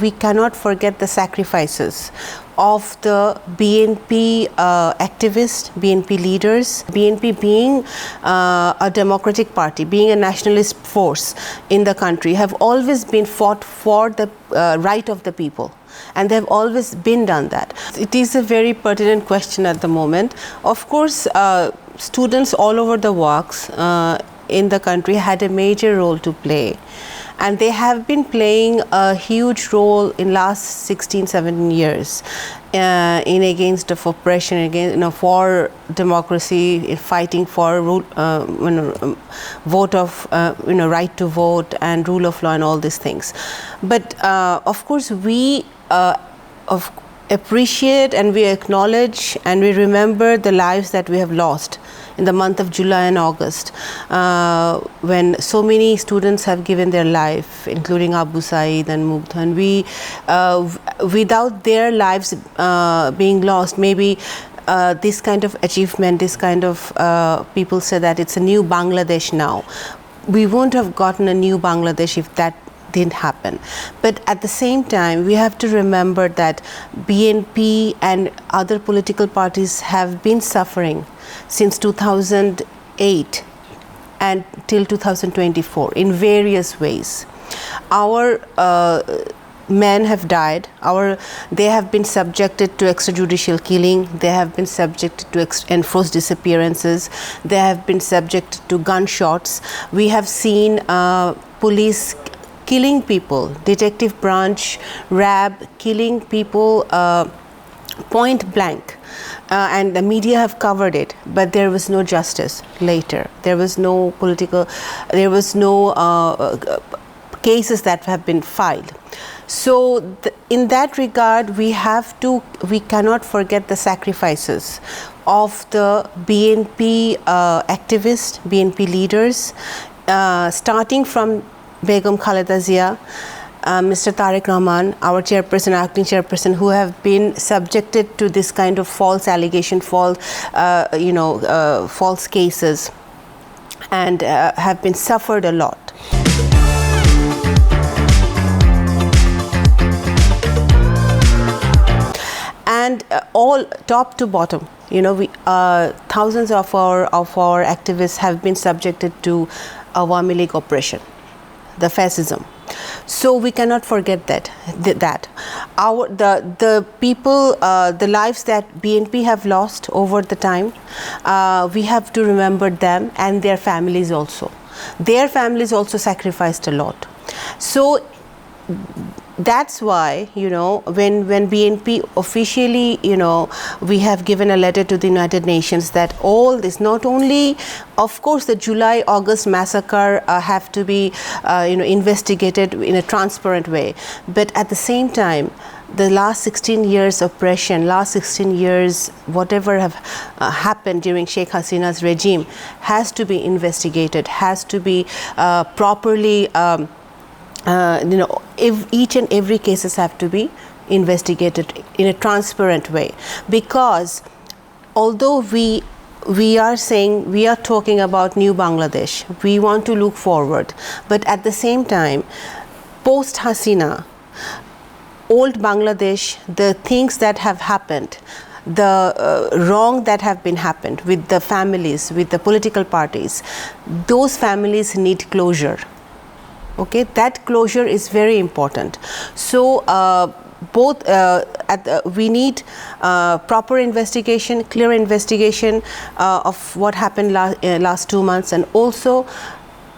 we cannot forget the sacrifices of the BNP activists, BNP leaders. BNP being a democratic party, being a nationalist force in the country, have always been fought for the right of the people. And they've always been done that. It is a very pertinent question at the moment. Of course, students all over the walks in the country had a major role to play. And they have been playing a huge role in last 16, 17 years in against of oppression, against, for democracy, in fighting for vote of, right to vote and rule of law and all these things. But of course, we appreciate and we acknowledge and we remember the lives that we have lost in the month of July and August, when so many students have given their life, including Abu Saeed and Mugdha. And we, without their lives being lost, maybe this kind of achievement, this kind of, people say that it's a new Bangladesh now. We won't have gotten a new Bangladesh if that didn't happen. But at the same time, we have to remember that BNP and other political parties have been suffering since 2008 and till 2024 in various ways. Our men have died. They have been subjected to extrajudicial killing. They have been subjected to enforced disappearances. They have been subjected to gunshots. We have seen police killing people, detective branch, RAB killing people point blank. And the media have covered it, but there was no justice later. There was no cases that have been filed. So in that regard, we cannot forget the sacrifices of the BNP activists, BNP leaders, starting from Begum Khaleda Zia, Mr. Tariq Rahman, our chairperson, acting chairperson, who have been subjected to this kind of false allegation, false cases, and have been suffered a lot. And all top to bottom, thousands of our activists have been subjected to Awami League oppression, the fascism. So we cannot forget that. The people, the lives that BNP have lost over the time, we have to remember them and their families also. Their families also sacrificed a lot. So that's why, when BNP officially, we have given a letter to the United Nations that all this, not only, of course, the July-August massacre have to be, investigated in a transparent way. But at the same time, the last 16 years oppression, last 16 years, whatever have happened during Sheikh Hasina's regime has to be investigated, has to be properly if each and every cases have to be investigated in a transparent way, because although we are saying, we are talking about new Bangladesh, we want to look forward, but at the same time, post Hasina, old Bangladesh, the things that have happened, the wrong that have been happened with the families, with the political parties, those families need closure. Okay, that closure is very important. So we need proper investigation, clear investigation of what happened last 2 months, and also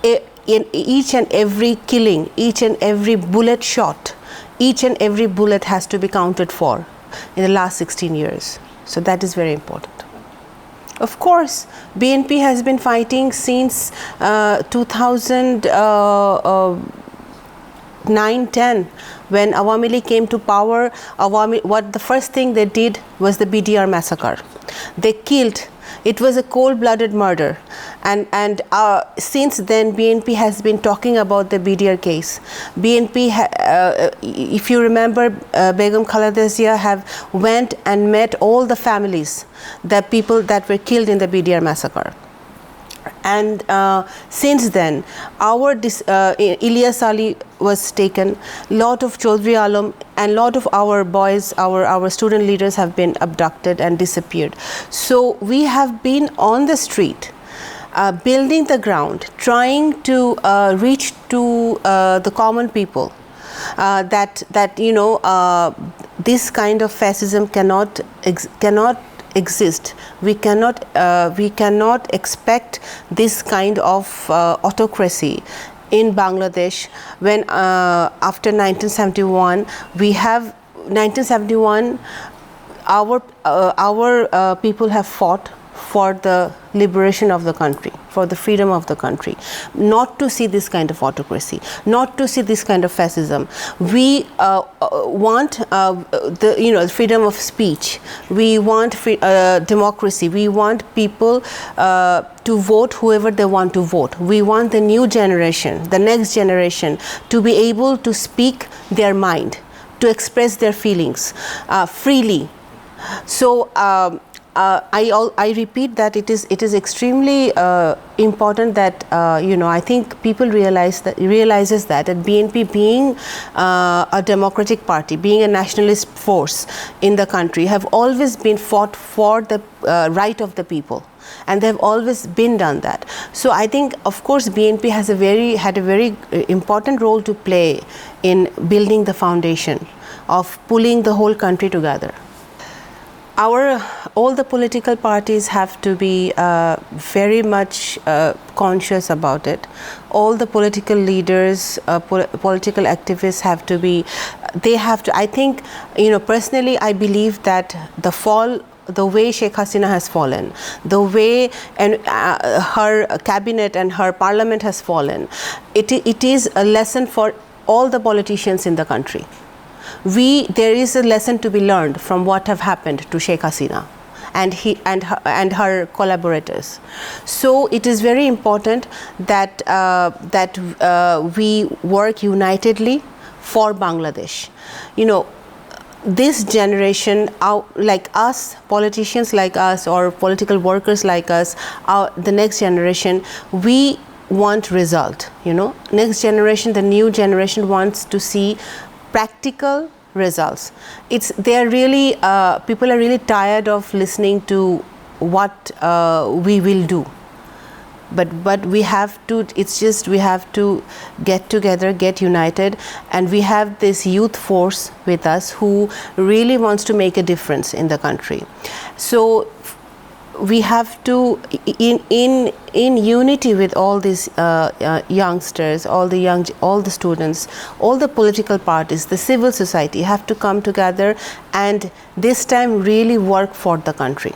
in each and every killing, each and every bullet shot, each and every bullet has to be counted for in the last 16 years. So that is very important. Of course, BNP has been fighting since 2009-10, when Awami League came to power. What the first thing they did was the BDR massacre. They killed. It was a cold-blooded murder, and since then BNP has been talking about the BDR case. BNP, if you remember, Begum Khaleda Zia have went and met all the families, the people that were killed in the BDR massacre. And since then, our Ilyas Ali was taken, lot of Chaudhry Alam and lot of our boys, our student leaders have been abducted and disappeared. So we have been on the street, building the ground, trying to reach to the common people, that this kind of fascism cannot exist. We cannot expect this kind of autocracy in Bangladesh when after 1971 our people have fought for the liberation of the country, for the freedom of the country, not to see this kind of autocracy, not to see this kind of fascism. We want the freedom of speech. We want democracy. We want people to vote whoever they want to vote. We want the new generation, the next generation, to be able to speak their mind, to express their feelings freely. So I repeat that it is extremely important that I think people realizes that BNP, being a democratic party, being a nationalist force in the country, have always been fought for the right of the people, and they have always been done that. So I think, of course, BNP had a very important role to play in building the foundation of pulling the whole country together. All the political parties have to be very much conscious about it. All the political leaders, political activists have to be, I think, personally I believe that the way Sheikh Hasina has fallen, the way her cabinet and her parliament has fallen, it is a lesson for all the politicians in the country. There is a lesson to be learned from what have happened to Sheikh Hasina and her collaborators. So it is very important that we work unitedly for Bangladesh. This generation, like us, politicians like us, or political workers like us, the next generation, we want result. Next generation, the new generation wants to see practical results. People are really tired of listening to what we will do, but we have to get together, get united, and we have this youth force with us who really wants to make a difference in the country. So we have to, in unity with all these youngsters, all the students, all the political parties, the civil society, have to come together and this time really work for the country.